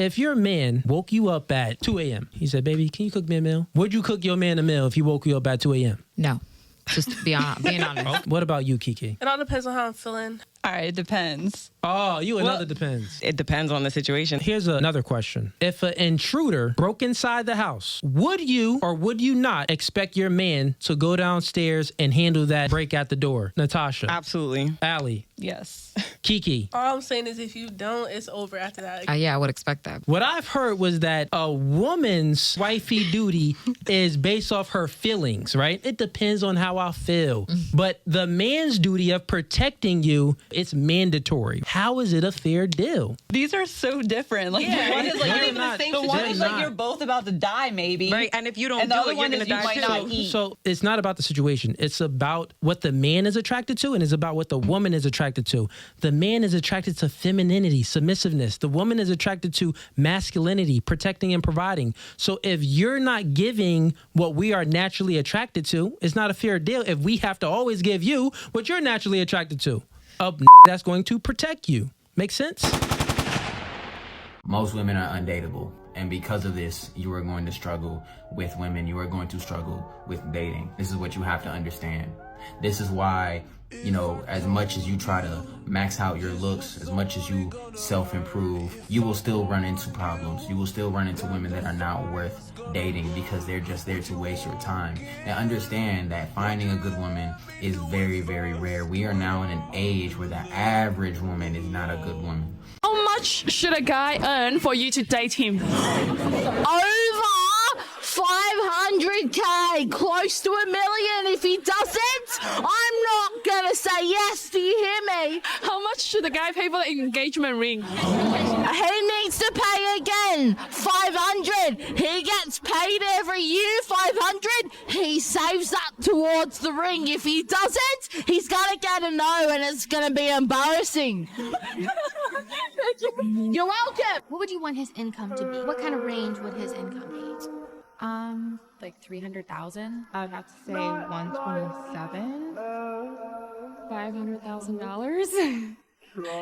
If your man woke you up at 2 a.m., he said, baby, can you cook me a meal? Would you cook your man a meal if he woke you up at 2 a.m.? No. Just being honest. What about you, Kiki? It all depends on how I'm feeling. All right, it depends. Oh, another depends. It depends on the situation. Here's another question. If an intruder broke inside the house, would you or would you not expect your man to go downstairs and handle that break at the door? Natasha. Absolutely. Allie. Yes. Kiki. All I'm saying is if you don't, it's over after that. Yeah, I would expect that. What I've heard was that a woman's wifey duty is based off her feelings, right? It depends on how I feel. But the man's duty of protecting you, it's mandatory. How is it a fair deal? These are so different. Like, Yeah, the one is like, not you're even the same the one is situation. like you're both about to die, maybe. Right, and if you don't And the do other it, you're one going is to you die might too. not eat. So it's not about the situation. It's about what the man is attracted to, and it's about what the woman is attracted to. The man is attracted to femininity, submissiveness. The woman is attracted to masculinity, protecting and providing. So if you're not giving what we are naturally attracted to, it's not a fair deal if we have to always give you what you're naturally attracted to. That's going to protect you. Make sense? Most women are undateable, and because of this, you are going to struggle with women. You are going to struggle with dating. This is what you have to understand. This is why, you know, as much as you try to max out your looks, as much as you self-improve, you will still run into problems. You will still run into women that are not worth dating because they're just there to waste your time. And understand that finding a good woman is very, very rare. We are now in an age where the average woman is not a good woman. How much should a guy earn for you to date him? Over 500k, close to $1 million. If he doesn't, I'm not gonna say yes. Do you hear me? How much should the guy pay for the engagement ring? He needs to pay again. 500. He gets paid every year. 500. He saves that towards the ring. If he doesn't, he's gonna get a no, and it's gonna be embarrassing. You're welcome. What would you want his income to be? What kind of range would his income be? Like 300,000. I'd have to say 127. $500,000?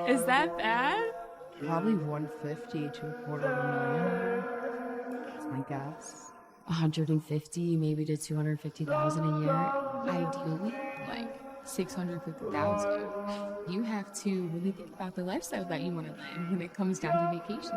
Is that bad? Probably 150 to $250,000. That's my guess. 150, maybe to 250,000 a year. Ideally, like 650,000. You have to really think about the lifestyle that you want to live when it comes down to vacations.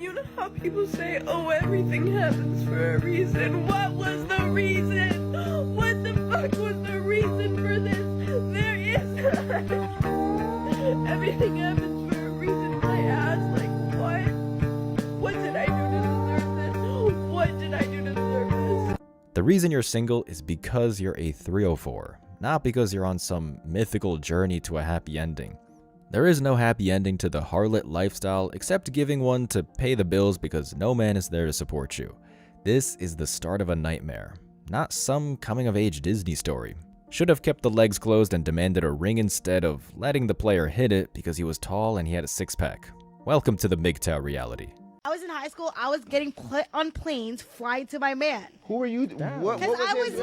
You know how people say, oh, everything happens for a reason. What was the reason? What the fuck was the reason for this? There is none. Everything happens for a reason. And I ask, like, what? What did I do to deserve this? What did I do to deserve this? The reason you're single is because you're a 304, not because you're on some mythical journey to a happy ending. There is no happy ending to the harlot lifestyle except giving one to pay the bills because no man is there to support you. This is the start of a nightmare, not some coming-of-age Disney story. Should have kept the legs closed and demanded a ring instead of letting the player hit it because he was tall and he had a six-pack. Welcome to the MGTOW reality. I was in high school. I was getting put on planes, flying to my man. Who were you? What was his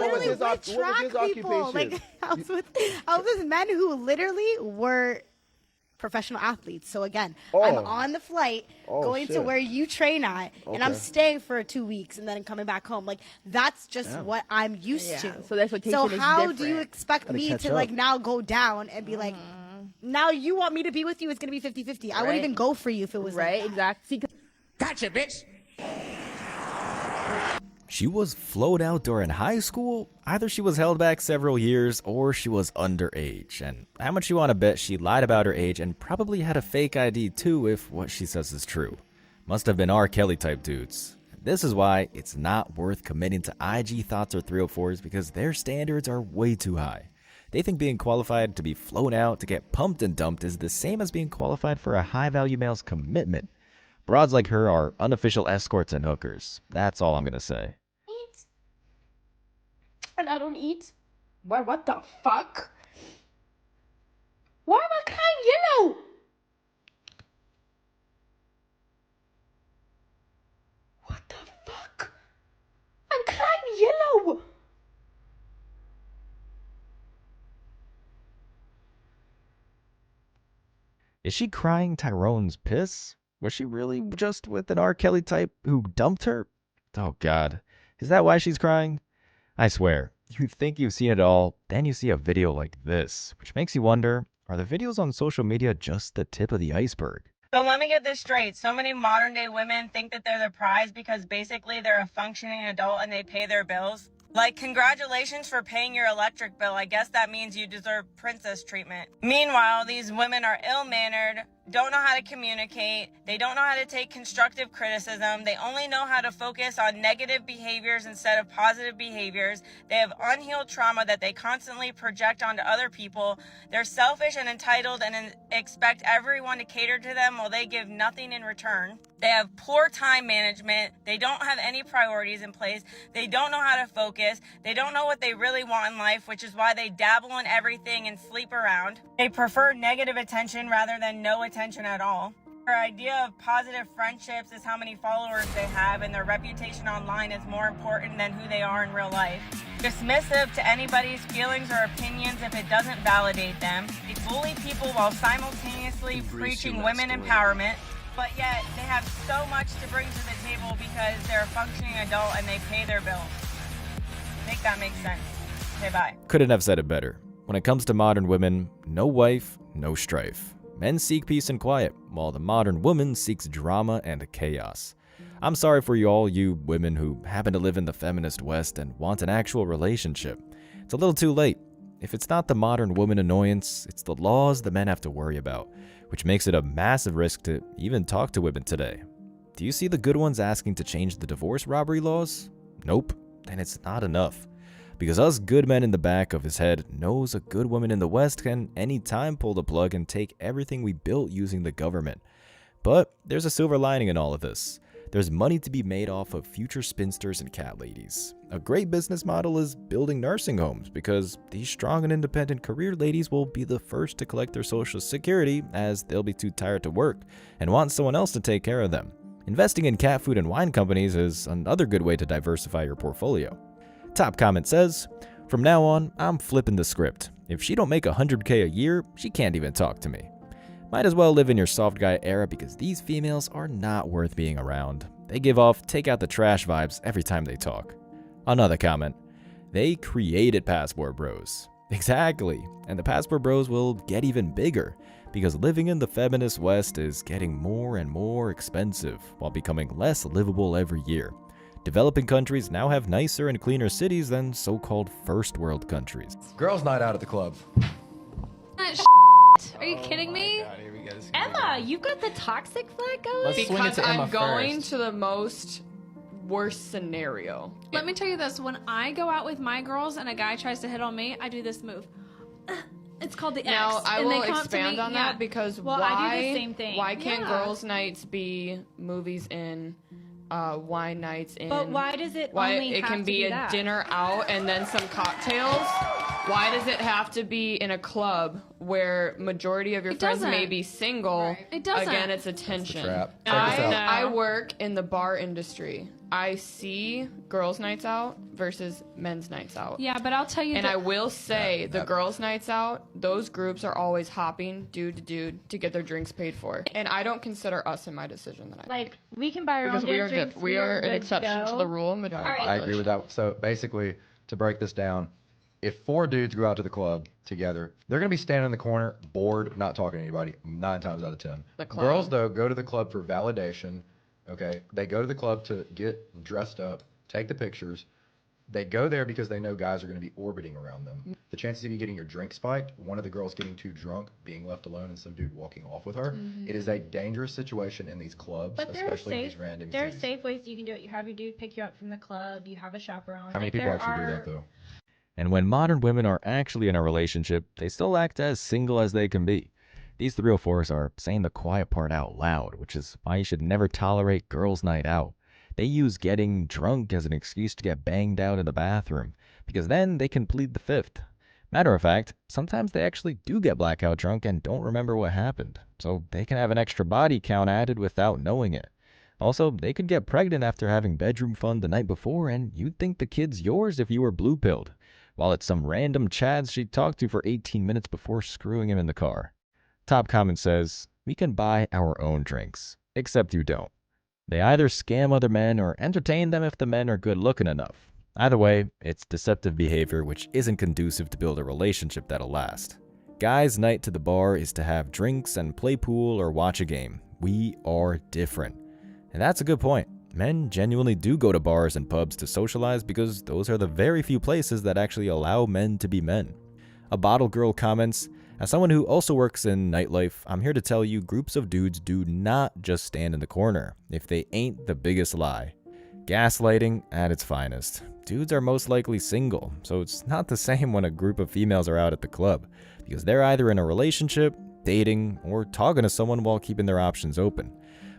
People. Like I was with men who literally were professional athletes. So again, I'm on the flight going to where you train at, and I'm staying for 2 weeks and then coming back home. Like that's just what I'm used to. So that's what. So how do you expect me to like now go down and be like, now you want me to be with you? It's gonna be 50-50. I wouldn't even go for you if it was right. Like exactly. Gotcha, bitch. She was flown out during high school. Either she was held back several years or she was underage. And how much you want to bet she lied about her age and probably had a fake ID too if what she says is true. Must have been R. Kelly type dudes. This is why it's not worth committing to IG thoughts or 304s because their standards are way too high. They think being qualified to be flown out to get pumped and dumped is the same as being qualified for a high-value male's commitment. Broads like her are unofficial escorts and hookers. That's all I'm gonna say. Eat. And I don't eat. What the fuck? Why am I crying yellow? What the fuck? I'm crying yellow. Is she crying Tyrone's piss? Was she really just with an R. Kelly type who dumped her? Oh God, is that why she's crying? I swear, you think you've seen it all, then you see a video like this, which makes you wonder, are the videos on social media just the tip of the iceberg? So let me get this straight. So many modern day women think that they're the prize because basically they're a functioning adult and they pay their bills. Like, congratulations for paying your electric bill. I guess that means you deserve princess treatment. Meanwhile, these women are ill-mannered, don't know how to communicate, they don't know how to take constructive criticism, they only know how to focus on negative behaviors instead of positive behaviors, they have unhealed trauma that they constantly project onto other people, they're selfish and entitled and expect everyone to cater to them while they give nothing in return. They have poor time management, they don't have any priorities in place, they don't know how to focus, they don't know what they really want in life, which is why they dabble in everything and sleep around. They prefer negative attention rather than no attention at all. Their idea of positive friendships is how many followers they have, and their reputation online is more important than who they are in real life. Dismissive to anybody's feelings or opinions if it doesn't validate them. They bully people while simultaneously preaching women empowerment. But yet, they have so much to bring to the table because they're a functioning adult and they pay their bills. I think that makes sense. Okay, bye. Couldn't have said it better. When it comes to modern women, no wife, no strife. Men seek peace and quiet, while the modern woman seeks drama and chaos. I'm sorry for you women who happen to live in the feminist West and want an actual relationship. It's a little too late. If it's not the modern woman annoyance, it's the laws the men have to worry about, which makes it a massive risk to even talk to women today. Do you see the good ones asking to change the divorce robbery laws? Nope, then it's not enough. Because us good men in the back of his head knows a good woman in the West can anytime pull the plug and take everything we built using the government. But there's a silver lining in all of this. There's money to be made off of future spinsters and cat ladies. A great business model is building nursing homes because these strong and independent career ladies will be the first to collect their social security as they'll be too tired to work and want someone else to take care of them. Investing in cat food and wine companies is another good way to diversify your portfolio. Top comment says, "From now on, I'm flipping the script. If she don't make $100K a year, she can't even talk to me." Might as well live in your soft guy era because these females are not worth being around. They give off take out the trash vibes every time they talk. Another comment, "They created Passport Bros." Exactly, and the Passport Bros will get even bigger because living in the feminist West is getting more and more expensive while becoming less livable every year. Developing countries now have nicer and cleaner cities than so-called first world countries. Girls' night out at the club. Are you kidding me? God, here we go. Emma, you've got the toxic flag going? Because I'm going to the most worst scenario. Let me tell you this, when I go out with my girls and a guy tries to hit on me, I do this move. It's called the X. Now, I and will they come up to expand me, on that because well, I do the same thing. why can't girls' nights be movies in, wine nights in? But why does it why only it have can to be be a that? dinner out and then some cocktails? Why does it have to be in a club where majority of your friends may doesn't. be single? It doesn't. Again, it's attention. trap. Check this out. I work in the bar industry. I see girls' nights out versus men's nights out. Yeah, but I'll tell you And I will say, the girls' nights out, those groups are always hopping dude to dude to get their drinks paid for. And I don't consider us in my decision that I Like, we can buy our because own we are drinks. we are an good to exception to go. the rule. I agree with that. So basically, to break this down, if 4 dudes go out to the club together, they're going to be standing in the corner, bored, not talking to anybody, 9 times out of 10. The club. Girls, though, go to the club for validation, okay? They go to the club to get dressed up, take the pictures. They go there because they know guys are going to be orbiting around them. The chances of you getting your drink spiked, one of the girls getting too drunk, being left alone, and some dude walking off with her, it is a dangerous situation in these clubs, But there are especially in these safe, random there are cities. safe ways you can do it. You have your dude pick you up from the club. You have a chaperone. How many Like, people there actually do are- that, though? And when modern women are actually in a relationship, they still act as single as they can be. These 304s are saying the quiet part out loud, which is why you should never tolerate girls' night out. They use getting drunk as an excuse to get banged out in the bathroom, because then they can plead the fifth. Matter of fact, sometimes they actually do get blackout drunk and don't remember what happened, so they can have an extra body count added without knowing it. Also, they could get pregnant after having bedroom fun the night before, and you'd think the kid's yours if you were blue-pilled, while it's some random chads she talked to for 18 minutes before screwing him in the car. Top comment says, "We can buy our own drinks." Except you don't. They either scam other men or entertain them if the men are good looking enough. Either way, it's deceptive behavior which isn't conducive to build a relationship that'll last. Guys' night to the bar is to have drinks and play pool or watch a game. We are different. And that's a good point. Men genuinely do go to bars and pubs to socialize because those are the very few places that actually allow men to be men. A bottle girl comments, as someone who also works in nightlife, I'm here to tell you groups of dudes do not just stand in the corner if they ain't the biggest lie. Gaslighting at its finest. Dudes are most likely single, so it's not the same when a group of females are out at the club, because they're either in a relationship, dating, or talking to someone while keeping their options open.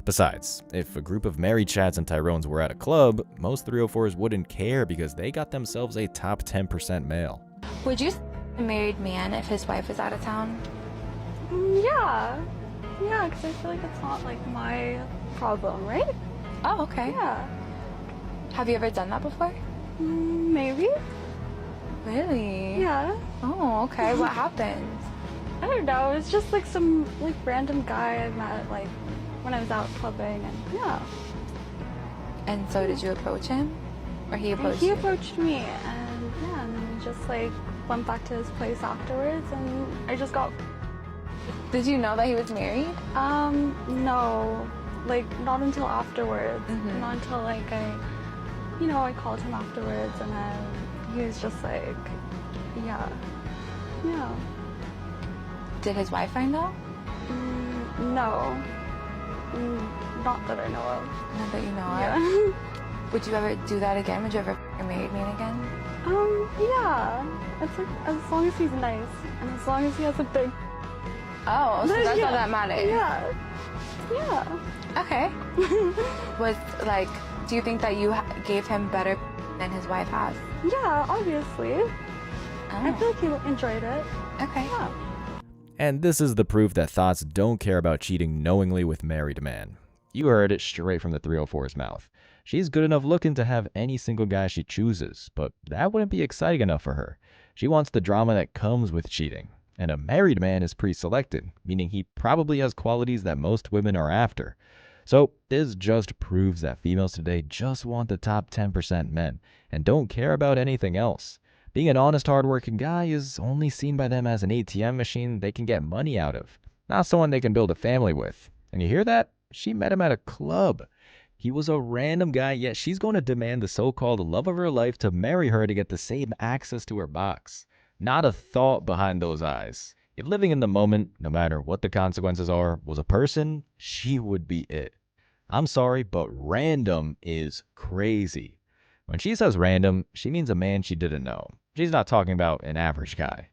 Besides, if a group of Mary Chads and Tyrones were at a club, most 304s wouldn't care because they got themselves a top 10% male. Would you a married man if his wife is out of town? Yeah, because I feel like it's not like my problem, right? Oh, okay. Yeah. Have you ever done that before? Maybe. Really? Yeah. Oh, okay. What happened? I don't know. It's just like some like random guy I met like when I was out clubbing, and yeah. And so did you approach him, or he approached you? He approached me, and yeah, and then we just like went back to his place afterwards, and I just got. Did you know that he was married? No, like not until afterwards. Not until like I called him afterwards, and then he was just like, yeah. Did his wife find out? No. Not that I know of. Not that you know Yeah. of? Would you ever do that again? Would you ever f*** a married man again? Yeah. It's like, as long as he's nice, and as long as he has a big... Oh, so that's all that matters. Yeah. Okay. Was, like, do you think that you gave him better than his wife has? Yeah, obviously. I feel like he enjoyed it. Okay. Yeah. And this is the proof that thoughts don't care about cheating knowingly with married men. You heard it straight from the 304's mouth. She's good enough looking to have any single guy she chooses, but that wouldn't be exciting enough for her. She wants the drama that comes with cheating. And a married man is pre-selected, meaning he probably has qualities that most women are after. So this just proves that females today just want the top 10% men and don't care about anything else. Being an honest, hardworking guy is only seen by them as an ATM machine they can get money out of, not someone they can build a family with. And you hear that? She met him at a club. He was a random guy, yet she's going to demand the so-called love of her life to marry her to get the same access to her box. Not a thought behind those eyes. If living in the moment, no matter what the consequences are, was a person, she would be it. I'm sorry, but random is crazy. When she says random, she means a man she didn't know. She's not talking about an average guy.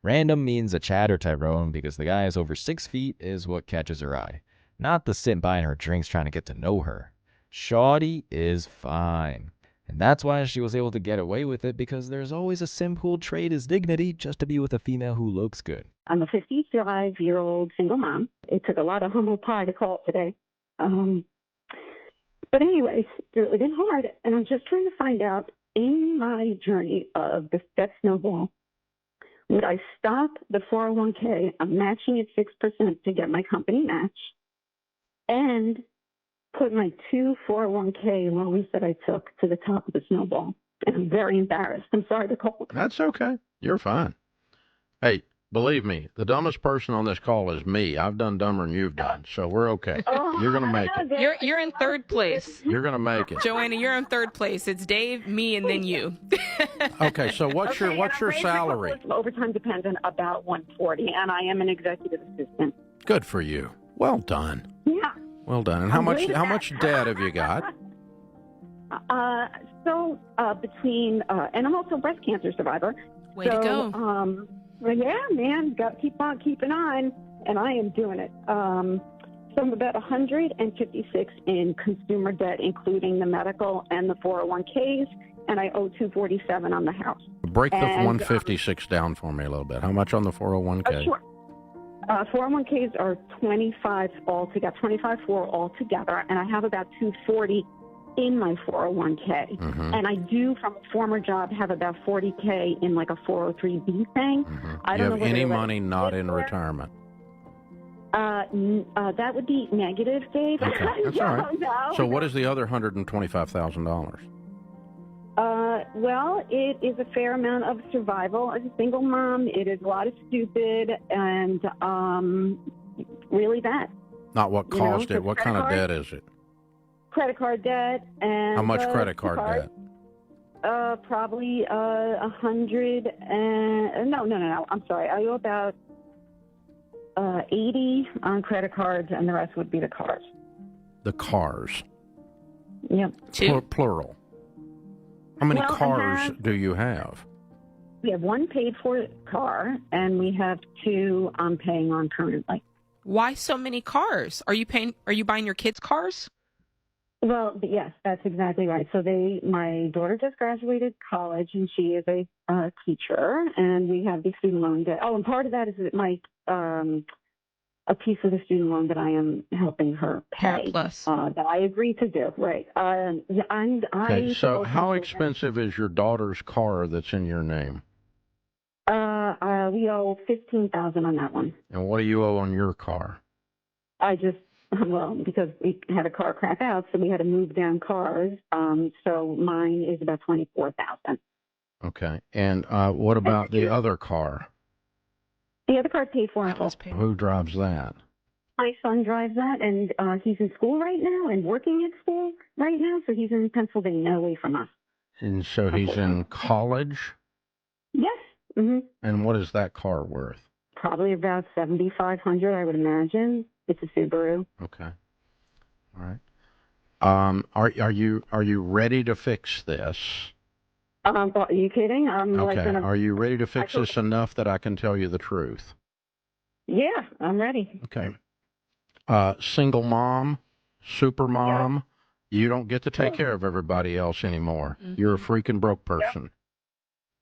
Random means a Chad or Tyrone because the guy is over 6 feet is what catches her eye. Not the sit buying her drinks trying to get to know her. Shawty is fine. And that's why she was able to get away with it, because there's always a simple trait as dignity just to be with a female who looks good. I'm a 55-year-old single mom. It took a lot of humble pie to call it today. But anyways, they're living hard, and I'm just trying to find out in my journey of that snowball, would I stop the 401k? I'm matching at 6% to get my company match, and put my 2 401k loans that I took to the top of the snowball. And I'm very embarrassed. I'm sorry to call. That's okay. You're fine. Hey, believe me, the dumbest person on this call is me. I've done dumber than you've done, so we're okay. You're going to make it. You're in third place. You're going to make it. Joanna, you're in third place. It's Dave, me, and then you. Okay, so what's your salary? Overtime dependent, about 140, and I am an executive assistant. Good for you. Well done. Yeah. Well done. And how much debt have you got? Between and I'm also a breast cancer survivor. Way to go. Well, yeah, man, got to keep on keeping on, and I am doing it. So I'm about 156 in consumer debt, including the medical and the 401ks, and I owe 247 on the house. Break the 156 down for me a little bit. How much on the 401k? Sure. 401ks are 25 altogether, 25 for altogether, and I have about 240 in my 401k. Mm-hmm. And I do, from a former job, have about 40k in like a 403b thing. Mm-hmm. I You don't have know any money not in retirement? That would be negative, Dave. Okay, that's all right. No. So what is the other $125,000? Well, it is a fair amount of survival as a single mom. It is a lot of stupid and really bad. Not what caused it. What kind of debt is it? Credit card debt and How much credit card debt? Probably 100 and no. I'm sorry. I owe about 80 on credit cards, and the rest would be the cars. The cars. Yep. Plural. How many Well, I cars have- do you have? We have one paid for car, and we have two I'm paying on currently. Why so many cars? Are you buying your kids cars? Well, yes, that's exactly right. So my daughter just graduated college, and she is a teacher, and we have the student loan debt. Oh, and part of that is that a piece of the student loan that I am helping her pay. That I agreed to do. Right. Okay, so how expensive is your daughter's car that's in your name? We owe $15,000 on that one. And what do you owe on your car? Because we had a car crap out, so we had to move down cars. So mine is about $24,000. Okay. And what about the other car? The other car paid for in full. Who drives that? My son drives that, and he's in school right now and working at school right now, so he's in Pennsylvania, away from us. And so he's in college? Yes. Mm-hmm. And what is that car worth? Probably about $7,500, I would imagine. It's a Subaru. Okay. All right. Are you ready to fix this? Are you kidding? Okay. Are you ready to fix this enough that I can tell you the truth? Yeah, I'm ready. Okay. Single mom, super mom, you don't get to take care of everybody else anymore. Mm-hmm. You're a freaking broke person.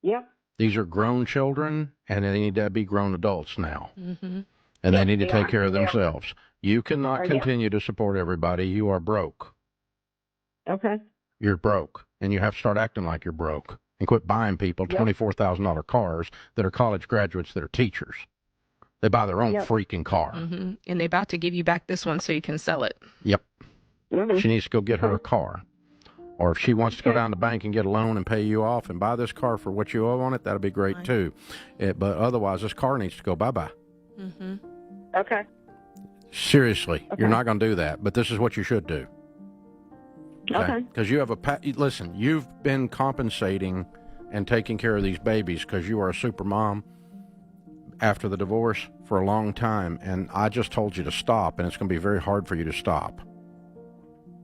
Yep. These are grown children, and they need to be grown adults now. Mm-hmm. And they need to take care of themselves. You cannot Are you? continue to support everybody. You are broke. Okay. You're broke. And you have to start acting like you're broke. And quit buying people $24,000 cars that are college graduates that are teachers. They buy their own freaking car. Mm-hmm. And they're about to give you back this one so you can sell it. Yep. Mm-hmm. She needs to go get her a car. Or if she wants to go down to the bank and get a loan and pay you off and buy this car for what you owe on it, that'll be great too. But otherwise, this car needs to go bye-bye. Mm-hmm. Okay. Seriously, you're not going to do that, but this is what you should do. Okay. Because you have listen, you've been compensating and taking care of these babies because you are a super mom after the divorce for a long time, and I just told you to stop, and it's going to be very hard for you to stop.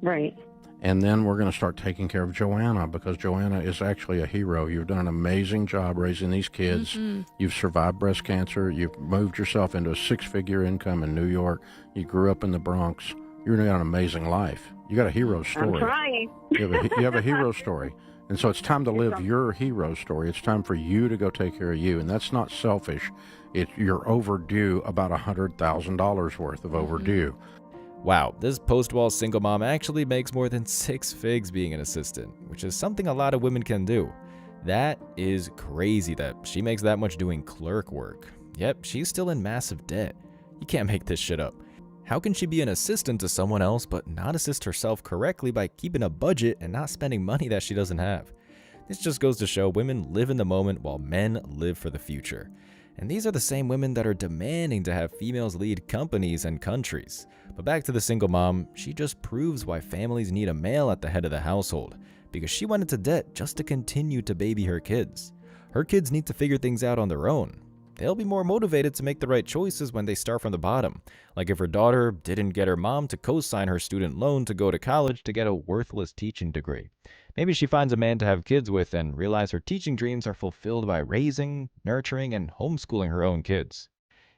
Right. And then we're going to start taking care of Joanna, because Joanna is actually a hero. You've done an amazing job raising these kids. Mm-hmm. You've survived breast cancer. You've moved yourself into a 6-figure income in New York. You grew up in the Bronx. You're got an amazing life. You got a hero story. I'm trying. You have a hero story. And so it's time to live your hero story. It's time for you to go take care of you. And that's not selfish. You're overdue about $100,000 worth of overdue. Wow, this post-wall single mom actually makes more than 6 figs being an assistant, which is something a lot of women can do. That is crazy that she makes that much doing clerk work. Yep, she's still in massive debt. You can't make this shit up. How can she be an assistant to someone else but not assist herself correctly by keeping a budget and not spending money that she doesn't have? This just goes to show women live in the moment while men live for the future. And these are the same women that are demanding to have females lead companies and countries. But back to the single mom, she just proves why families need a male at the head of the household, because she went into debt just to continue to baby her kids. Her kids need to figure things out on their own. They'll be more motivated to make the right choices when they start from the bottom. Like if her daughter didn't get her mom to co-sign her student loan to go to college to get a worthless teaching degree. Maybe she finds a man to have kids with and realizes her teaching dreams are fulfilled by raising, nurturing, and homeschooling her own kids.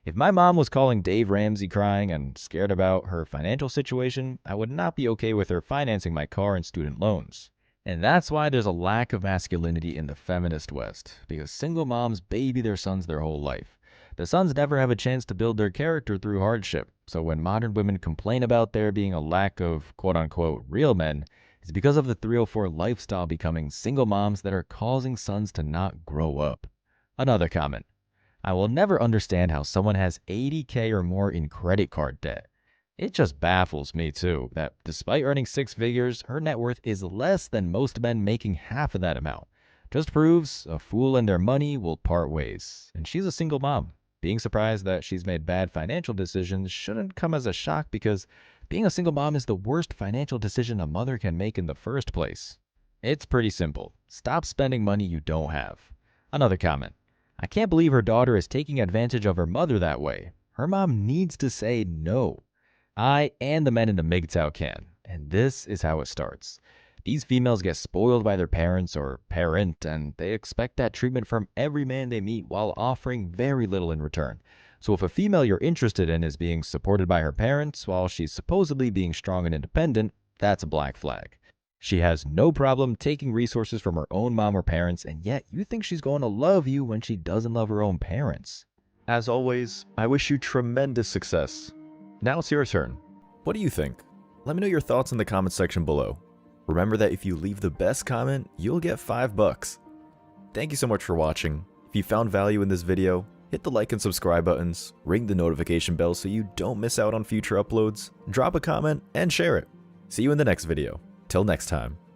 If my mom was calling Dave Ramsey crying and scared about her financial situation, I would not be okay with her financing my car and student loans. And that's why there's a lack of masculinity in the feminist West, because single moms baby their sons their whole life. The sons never have a chance to build their character through hardship, so when modern women complain about there being a lack of quote-unquote real men, it's because of the 304 lifestyle becoming single moms that are causing sons to not grow up. Another comment. I will never understand how someone has $80K or more in credit card debt. It just baffles me too that despite earning 6 figures, her net worth is less than most men making half of that amount. Just proves a fool and their money will part ways. And she's a single mom. Being surprised that she's made bad financial decisions shouldn't come as a shock because being a single mom is the worst financial decision a mother can make in the first place. It's pretty simple. Stop spending money you don't have. Another comment. I can't believe her daughter is taking advantage of her mother that way. Her mom needs to say no. I and the men in the MGTOW can, and this is how it starts. These females get spoiled by their parents or parent, and they expect that treatment from every man they meet while offering very little in return. So if a female you're interested in is being supported by her parents while she's supposedly being strong and independent, that's a black flag. She has no problem taking resources from her own mom or parents, and yet you think she's going to love you when she doesn't love her own parents. As always, I wish you tremendous success. Now it's your turn. What do you think? Let me know your thoughts in the comment section below. Remember that if you leave the best comment, you'll get $5. Thank you so much for watching. If you found value in this video, hit the like and subscribe buttons, ring the notification bell so you don't miss out on future uploads, drop a comment, and share it. See you in the next video. Till next time.